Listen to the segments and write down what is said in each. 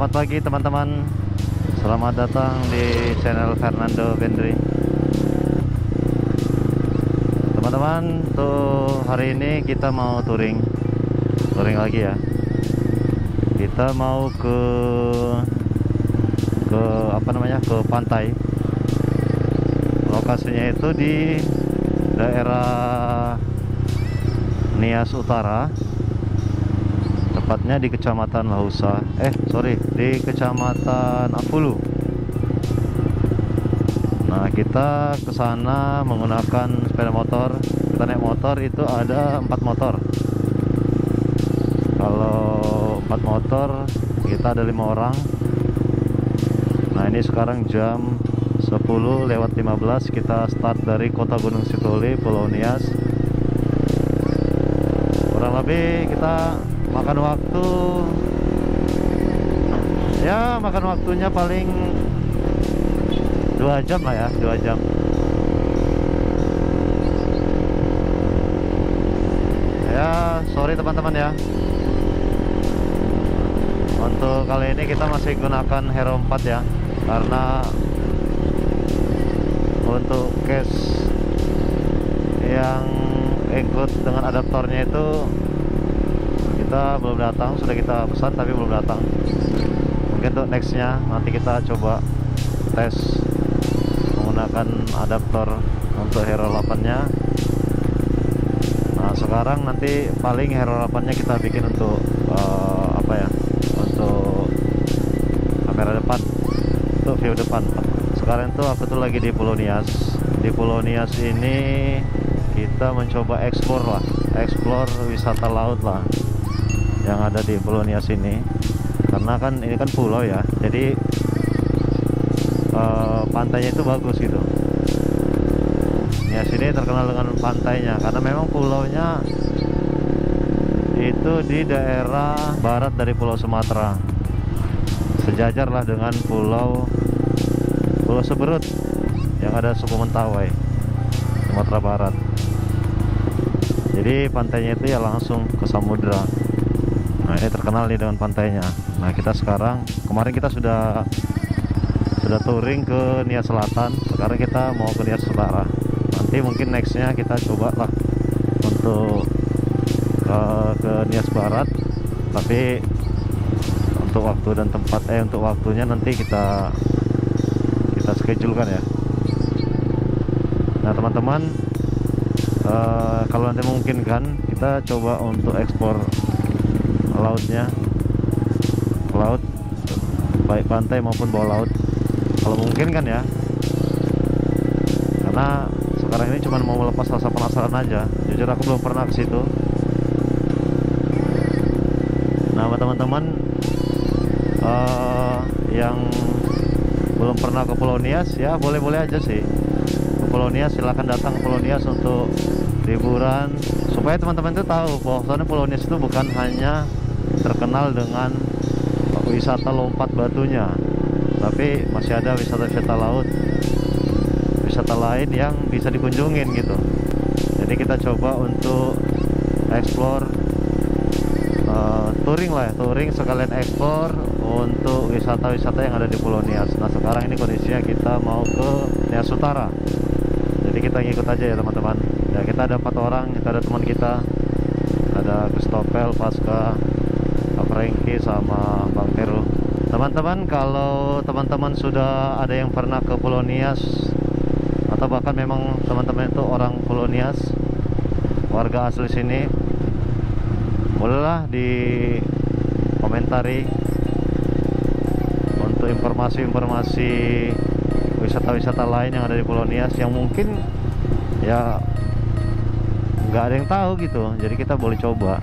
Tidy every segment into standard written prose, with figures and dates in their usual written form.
Selamat pagi teman-teman. Selamat datang di channel Fernando Vendri. Teman-teman, tuh hari ini kita mau touring lagi ya. Kita mau ke apa namanya, ke pantai. Lokasinya itu di daerah Nias Utara, tepatnya di Kecamatan Lausa. Di Kecamatan Apulu. Nah, kita ke sana menggunakan sepeda motor. Kita naik motor itu ada 4 motor. Kalau 4 motor kita ada 5 orang. Nah, ini sekarang jam 10:15. Kita start dari Kota Gunung Sitoli, Pulau Nias. Kurang lebih kita makan waktu, ya makan waktunya paling 2 jam lah ya, 2 jam. Ya, sorry teman-teman ya. Untuk kali ini kita masih gunakan Hero 4 ya, karena untuk case yang include dengan adaptornya itu kita belum datang. Sudah kita pesan tapi belum datang. Mungkin untuk nextnya nanti kita coba tes menggunakan adaptor untuk Hero 8 nya. Nah, sekarang nanti paling Hero 8 nya kita bikin untuk untuk kamera depan, untuk view depan. Sekarang itu aku tuh lagi di Pulau Nias. Di Pulau Nias ini kita mencoba explore wisata laut lah yang ada di Pulau Nias ini. Karena kan ini kan pulau ya, jadi pantainya itu bagus gitu. Nias ini terkenal dengan pantainya karena memang pulaunya itu di daerah barat dari Pulau Sumatera, sejajar lah dengan Pulau Seberut yang ada suku Mentawai, Sumatera Barat. Jadi pantainya itu ya langsung ke samudra. Nah, ini terkenal nih dengan pantainya. Nah, kita sekarang, kemarin kita sudah touring ke Nias Selatan. Sekarang kita mau ke Nias Utara. Nanti mungkin nextnya kita coba lah untuk ke Nias Barat. Tapi untuk waktu dan tempat, untuk waktunya nanti kita schedule kan ya. Nah teman-teman, kalau nanti memungkinkan kita coba untuk ekspor lautnya, laut baik pantai maupun bawah laut kalau mungkin kan ya, karena sekarang ini cuma mau melepas rasa penasaran aja. Jujur aku belum pernah ke situ. Nah teman-teman, yang belum pernah ke Pulau Nias ya boleh-boleh aja sih ke Pulau Nias. Silahkan datang ke Pulau Nias untuk liburan, supaya teman-teman itu tahu bahwa Pulau Nias itu bukan hanya terkenal dengan wisata lompat batunya, tapi masih ada wisata-wisata laut, wisata lain yang bisa dikunjungin gitu. Jadi kita coba untuk explore, touring sekalian ekspor untuk wisata-wisata yang ada di Pulau Nias. Nah, sekarang ini kondisinya kita mau ke Nias Utara. Jadi kita ngikut aja ya teman-teman. Ya, kita ada 4 orang, kita ada teman kita, ada Christopel, Pasca, Franky sama Bang Heru. Teman-teman, kalau teman-teman sudah ada yang pernah ke Pulau Nias, atau bahkan memang teman-teman itu orang Pulau Nias, warga asli sini, bolehlah di komentari untuk informasi-informasi wisata-wisata lain yang ada di Pulau Nias yang mungkin ya nggak ada yang tahu gitu. Jadi kita boleh coba,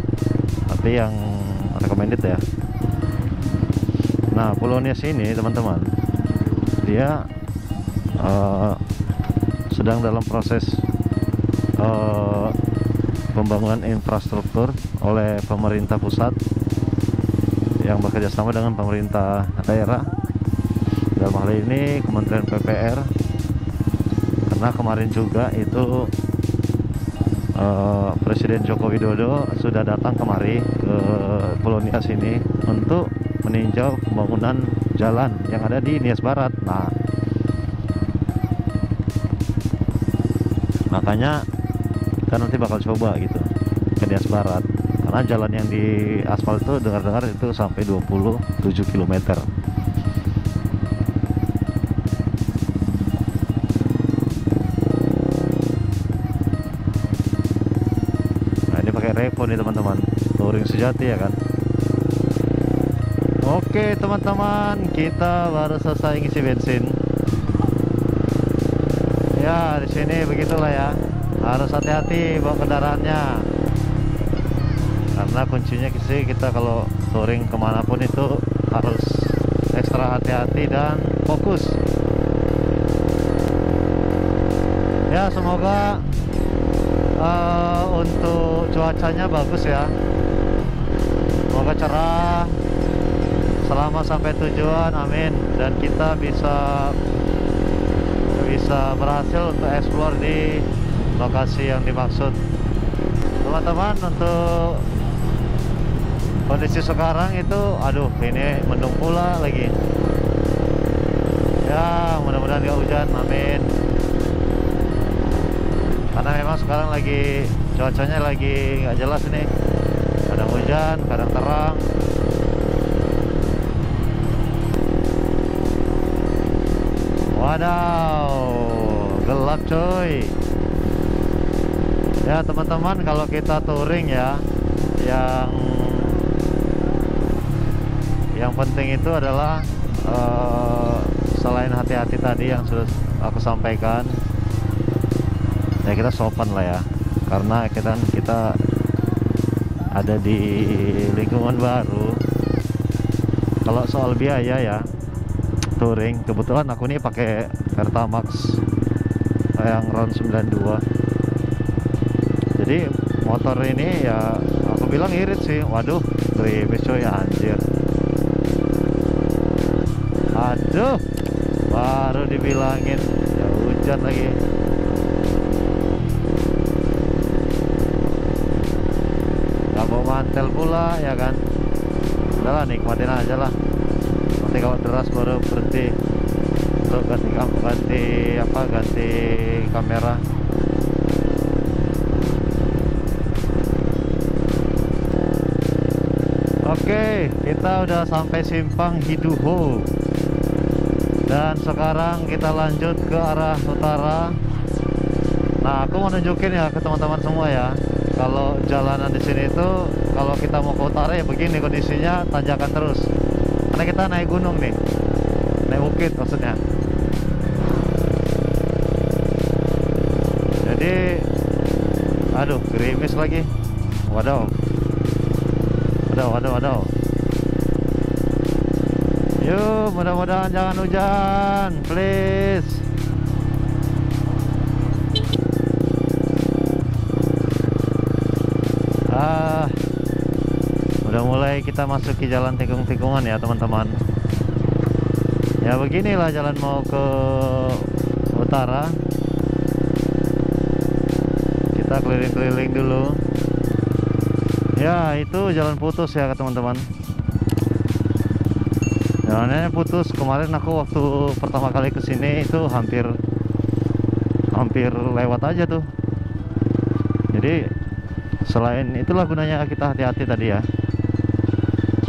tapi yang recommended ya. Nah, Pulau Nias ini teman-teman, dia sedang dalam proses pembangunan infrastruktur oleh pemerintah pusat yang bekerja sama dengan pemerintah daerah. Dalam hal ini Kementerian PPR, karena kemarin juga itu Presiden Joko Widodo sudah datang kemari ke Pulau Nias ini untuk meninjau pembangunan jalan yang ada di Nias Barat. Nah, makanya kita nanti bakal coba gitu ke Nias Barat, karena jalan yang di aspal itu dengar-dengar itu sampai 27 km. Nah, ini pakai Revo nih teman-teman, touring sejati ya kan. Oke teman-teman, kita baru selesai ngisi bensin. Ya di sini begitulah ya, harus hati-hati bawa kendaraannya, karena kuncinya sih kita kalau touring kemanapun itu harus ekstra hati-hati dan fokus. Ya semoga untuk cuacanya bagus ya, semoga cerah selama sampai tujuan, amin. Dan kita bisa berhasil untuk explore di lokasi yang dimaksud teman-teman. Untuk kondisi sekarang itu aduh, ini mendung pula lagi ya, mudah-mudahan gak hujan, amin. Karena memang sekarang lagi cuacanya lagi nggak jelas nih, kadang hujan kadang terang. Wadaw, gelap coy. Ya teman-teman, kalau kita touring ya, yang penting itu adalah selain hati-hati tadi yang sudah aku sampaikan, ya kita sopan lah ya, karena kita ada di lingkungan baru. Kalau soal biaya ya, touring kebetulan aku ini pakai Pertamax yang round 92, jadi motor ini ya aku bilang irit sih. Waduh, gerimis coy, anjir. Aduh, baru dibilangin ya hujan lagi. Gak mau mantel pula ya kan. Udahlah, nikmatin aja lah. Nanti kalau deras baru berhenti untuk ganti kamera. Oke, kita udah sampai simpang Hiduho, dan sekarang kita lanjut ke arah utara. Nah, aku mau nunjukin ya ke teman-teman semua ya, kalau jalanan di sini itu kalau kita mau ke utara ya begini kondisinya, tanjakan terus. Karena kita naik gunung nih, naik bukit maksudnya. Jadi, aduh, gerimis lagi. Waduh, waduh. Yuk, mudah-mudahan jangan hujan, please. Udah mulai kita masuki jalan tikung-tikungan ya teman-teman. Ya beginilah jalan mau ke utara. Kita keliling-keliling dulu. Ya itu jalan putus ya teman-teman. Jalannya putus. Kemarin aku waktu pertama kali kesini itu hampir lewat aja tuh. Jadi selain itulah gunanya kita hati-hati tadi ya,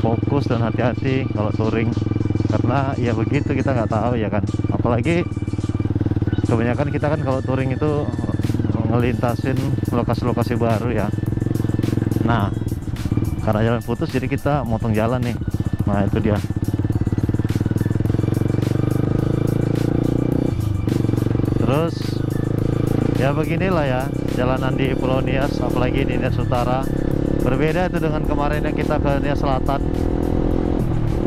fokus dan hati-hati kalau touring, karena ya begitu, kita nggak tahu ya kan. Apalagi kebanyakan kita kan kalau touring itu ngelintasin lokasi-lokasi baru ya. Nah, karena jalan putus jadi kita motong jalan nih. Nah itu dia. Terus ya beginilah ya jalanan di Pulau Nias, apalagi di Nias Utara. Berbeda itu dengan kemarin yang kita ke Nias Selatan.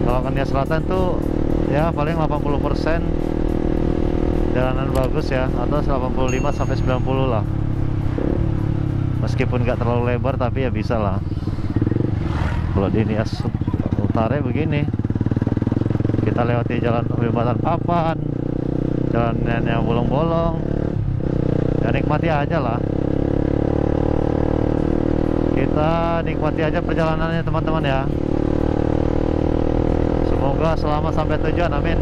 Kalau ke Nias Selatan tuh ya paling 80% jalanan bagus ya, atau 85 sampai 90 lah. Meskipun nggak terlalu lebar tapi ya bisa lah. Kalau di Nias Utara begini, kita lewati jalan jembatan papan, jalan yang bolong-bolong, ya nikmati aja lah. Kita nikmati aja perjalanannya teman-teman ya. Semoga selamat sampai tujuan, amin.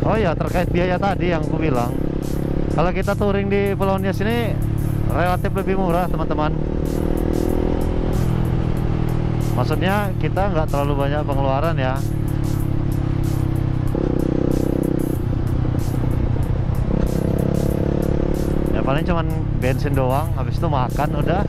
Oh ya, terkait biaya tadi yang aku bilang, kalau kita touring di Pulau Nias ini relatif lebih murah, teman-teman. Maksudnya kita nggak terlalu banyak pengeluaran ya. Ya paling cuman bensin doang, habis itu makan udah.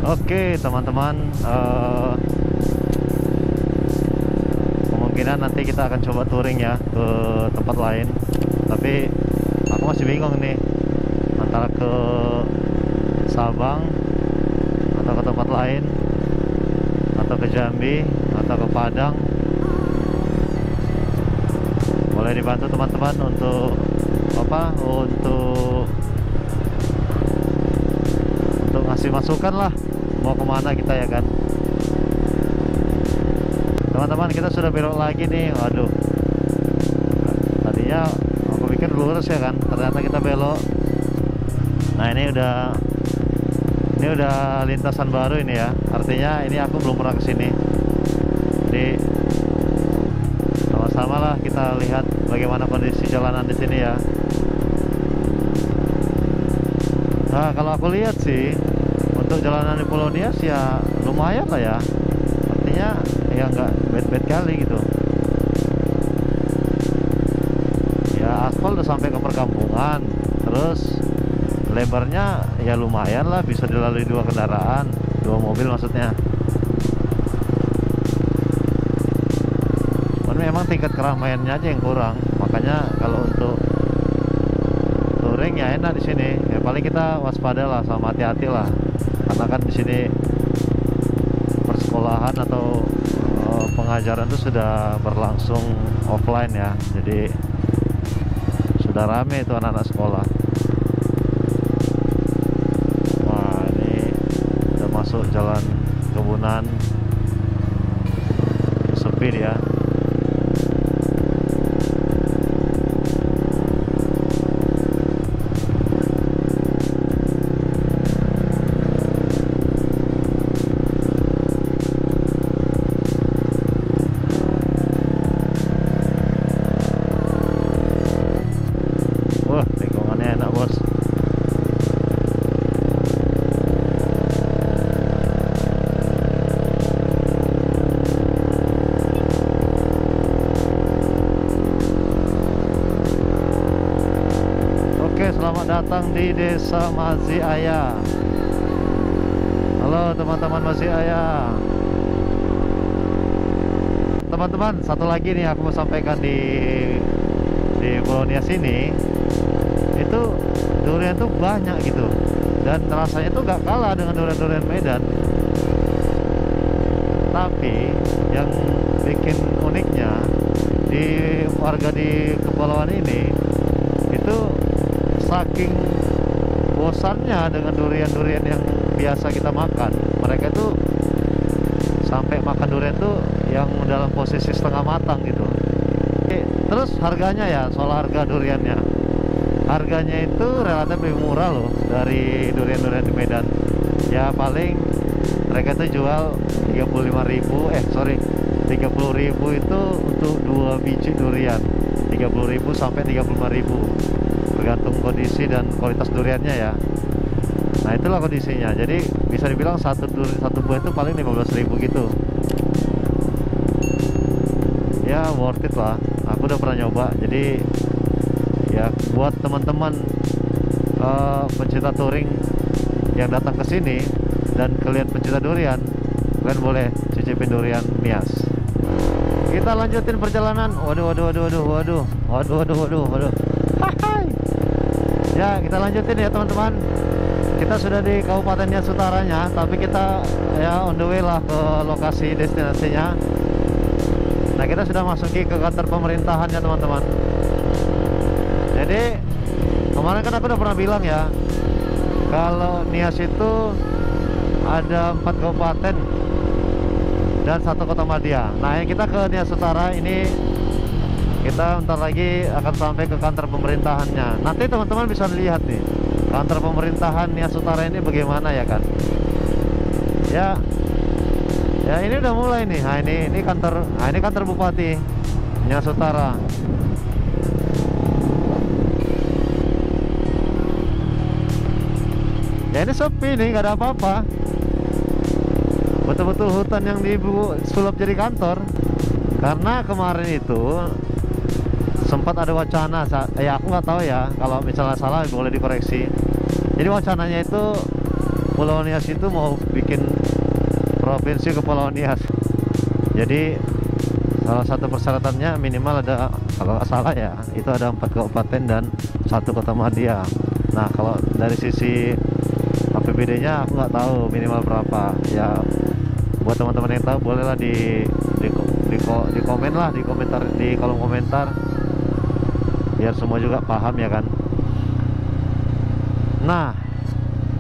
Oke teman-teman, kemungkinan nanti kita akan coba touring ya ke tempat lain. Tapi aku masih bingung nih antara ke Sabang atau ke tempat lain, atau ke Jambi atau ke Padang. Boleh dibantu teman-teman untuk apa? Untuk ngasih masukan lah, mau kemana kita ya kan. Teman-teman, kita sudah belok lagi nih. Waduh, tadinya aku pikir lurus ya kan, ternyata kita belok. Nah ini udah lintasan baru ini ya, artinya ini aku belum pernah kesini. Jadi sama-sama lah kita lihat bagaimana kondisi jalanan di sini ya. Nah kalau aku lihat sih untuk jalanan di Pulau Nias ya lumayan lah ya, artinya ya nggak bad-bad kali gitu ya. Aspal udah sampai ke perkampungan, terus lebarnya ya lumayan lah, bisa dilalui dua kendaraan, dua mobil maksudnya. Memang tingkat keramaiannya aja yang kurang, makanya kalau untuk touring ya enak di sini. Ya paling kita waspada lah, sama hati-hati lah, karena kan di sini persekolahan atau pengajaran itu sudah berlangsung offline ya, jadi sudah rame itu anak-anak sekolah. Wah ini udah masuk jalan kebunan, sepi ya. Selamat datang di Desa Maziaya. Halo teman-teman Maziaya. Teman-teman, satu lagi nih aku mau sampaikan di Pulau Nias ini, itu durian tuh banyak gitu, dan rasanya tuh gak kalah dengan durian-durian Medan. Tapi yang bikin uniknya di warga di kepulauan ini itu saking bosannya dengan durian-durian yang biasa kita makan, mereka tuh sampai makan durian tuh yang dalam posisi setengah matang gitu. Terus harganya ya, soal harga duriannya, harganya itu relatif lebih murah loh dari durian-durian di Medan. Ya paling mereka tuh jual 30.000 itu untuk 2 biji durian, 30.000 sampai 35.000 tergantung kondisi dan kualitas duriannya ya. Nah itulah kondisinya, jadi bisa dibilang satu buah itu paling 15.000 gitu ya. Worth it lah, aku udah pernah nyoba. Jadi ya buat teman-teman pencinta touring yang datang ke sini, dan kalian pencinta durian, kalian boleh cicipin durian Nias. Kita lanjutin perjalanan. Waduh. Hai. Ya, kita lanjutin ya teman-teman. Kita sudah di Kabupaten Nias Utaranya, tapi kita ya on the way lah ke lokasi destinasinya. Nah, kita sudah masuki ke kantor pemerintahannya teman-teman. Jadi kemarin kan aku udah pernah bilang ya, kalau Nias itu ada 4 kabupaten dan 1 kota madya. Nah, yang kita ke Nias Utara ini, kita bentar lagi akan sampai ke kantor pemerintahannya. Nanti teman-teman bisa lihat nih kantor pemerintahan Nias Utara ini bagaimana ya kan. Ya ini udah mulai nih. Nah ini kantor Bupati Nias Utara. Ya ini sepi nih, nggak ada apa-apa. Betul-betul hutan yang disulap jadi kantor. Karena kemarin itu sempat ada wacana, ya aku nggak tahu ya, kalau misalnya salah boleh dikoreksi. Jadi wacananya itu Pulau Nias itu mau bikin provinsi Kepulauan Nias. Jadi salah satu persyaratannya minimal ada, kalau nggak salah ya, itu ada 4 kabupaten dan 1 kota madya. Nah, kalau dari sisi APBD-nya aku nggak tahu minimal berapa. Ya buat teman-teman yang tahu bolehlah di komen lah, di komentar, di kolom komentar, biar semua juga paham ya kan. Nah,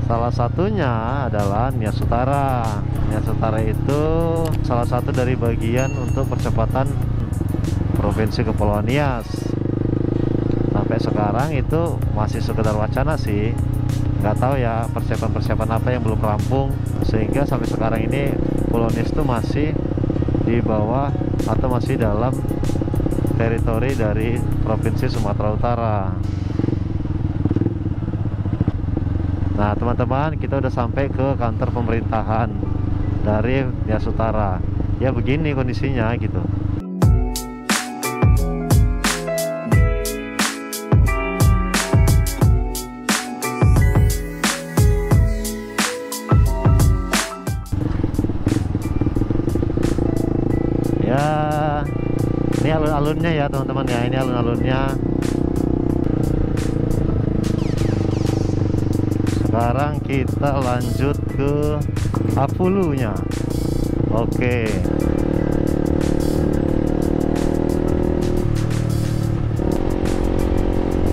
salah satunya adalah Nias Utara. Nias Utara itu salah satu dari bagian untuk percepatan Provinsi Kepulauan Nias. Sampai sekarang itu masih sekedar wacana sih. Nggak tahu ya persiapan-persiapan apa yang belum rampung, sehingga sampai sekarang ini Pulau Nias itu masih di bawah atau masih dalam teritori dari Provinsi Sumatera Utara. Nah teman-teman, kita udah sampai ke kantor pemerintahan dari Nias Utara. Ya begini kondisinya gitu. Ya ini alun-alunnya ya teman-teman ya, ini alun-alunnya. Sekarang kita lanjut ke hulunya. Oke.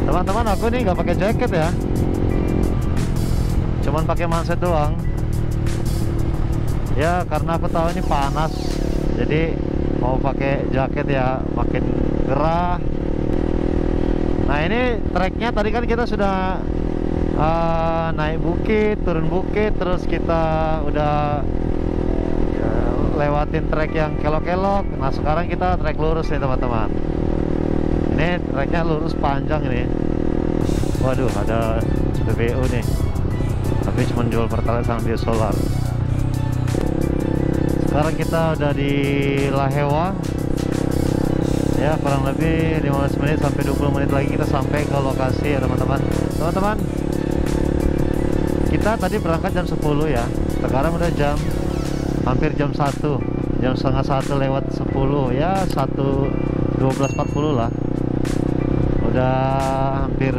Teman-teman, aku nih nggak pakai jaket ya, cuman pakai manset doang. Ya karena aku tahu ini panas, jadi mau pakai jaket ya makin gerah. Nah ini treknya tadi kan kita sudah naik bukit, turun bukit, terus kita udah lewatin trek yang kelok-kelok. Nah sekarang kita trek lurus nih teman-teman. Ini treknya lurus panjang ini. Waduh, ada PBU nih, tapi cuma jual pertalite sama biosolar. Sekarang kita udah di Lahewa. Ya kurang lebih 15 menit sampai 20 menit lagi kita sampai ke lokasi ya teman-teman. Teman-teman, kita tadi berangkat jam 10 ya. Sekarang udah hampir jam 1, jam setengah 1 lewat 10 ya, 12.40 lah. Udah hampir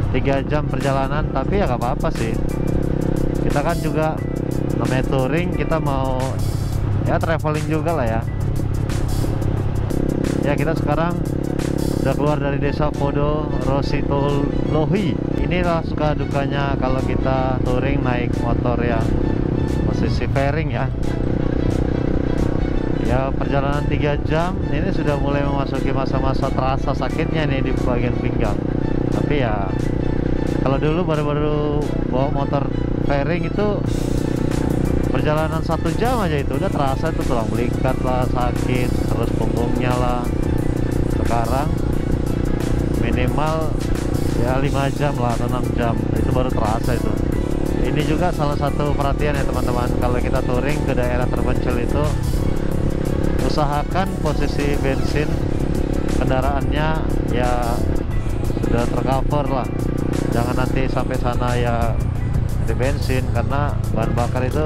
3 jam perjalanan, tapi ya gak apa-apa sih. Kita kan juga namanya touring, kita mau ya traveling juga lah ya. Ya kita sekarang udah keluar dari desa Podo Rositolohi. Inilah suka dukanya kalau kita touring naik motor yang posisi fairing ya. Ya perjalanan 3 jam ini sudah mulai memasuki masa-masa terasa sakitnya nih di bagian pinggang. Tapi ya kalau dulu baru-baru bawa motor fairing itu perjalanan 1 jam aja itu udah terasa, itu tulang belikat lah sakit, terus punggungnya lah. Sekarang minimal ya 5 jam lah atau 6 jam itu baru terasa itu. Ini juga salah satu perhatian ya teman-teman, kalau kita touring ke daerah terpencil itu usahakan posisi bensin kendaraannya ya sudah tercover lah. Jangan nanti sampai sana ya seperti bensin, karena bahan bakar itu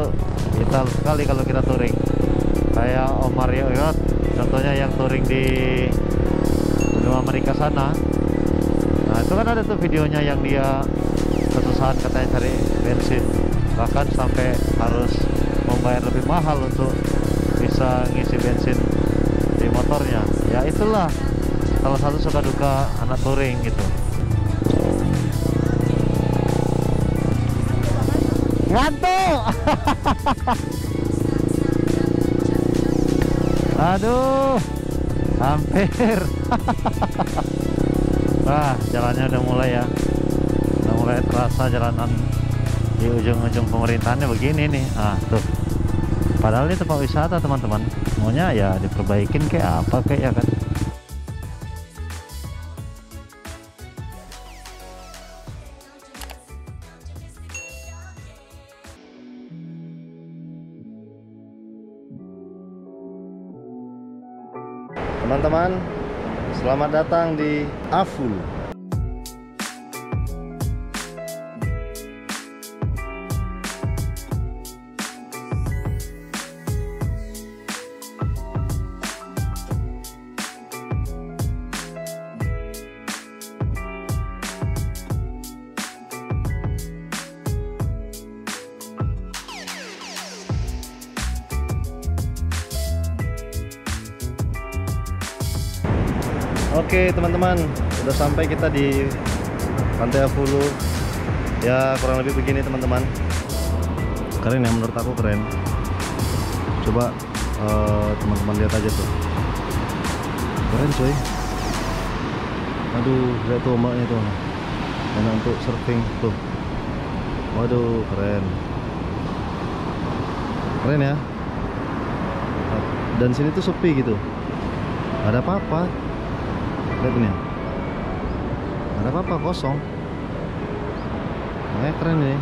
vital sekali kalau kita touring. Kayak Om Mario ya, contohnya yang touring di benua Amerika sana. Nah itu kan ada tuh videonya yang dia kesusahan katanya cari bensin, bahkan sampai harus membayar lebih mahal untuk bisa ngisi bensin di motornya. Ya itulah salah satu suka duka anak touring gitu. Ngantuk. Aduh, hampir. Wah, jalannya udah mulai ya, udah mulai terasa jalanan di ujung-ujung pemerintahannya begini nih. Ah tuh, padahal ini tempat wisata teman-teman, maunya ya diperbaikin kayak apa kayak ya kan. Teman-teman, selamat datang di Aful. Oke teman-teman, udah sampai kita di Pantai Afulu. Ya kurang lebih begini teman-teman. Keren ya, menurut aku keren. Coba teman-teman lihat aja tuh, keren coy. Aduh, lihat tuh ombaknya tuh, enak untuk surfing tuh. Waduh, keren, keren ya. Dan sini tuh sepi gitu, gak ada apa-apa. Lihat ini, gak ada apa-apa, kosong. Makanya keren nih.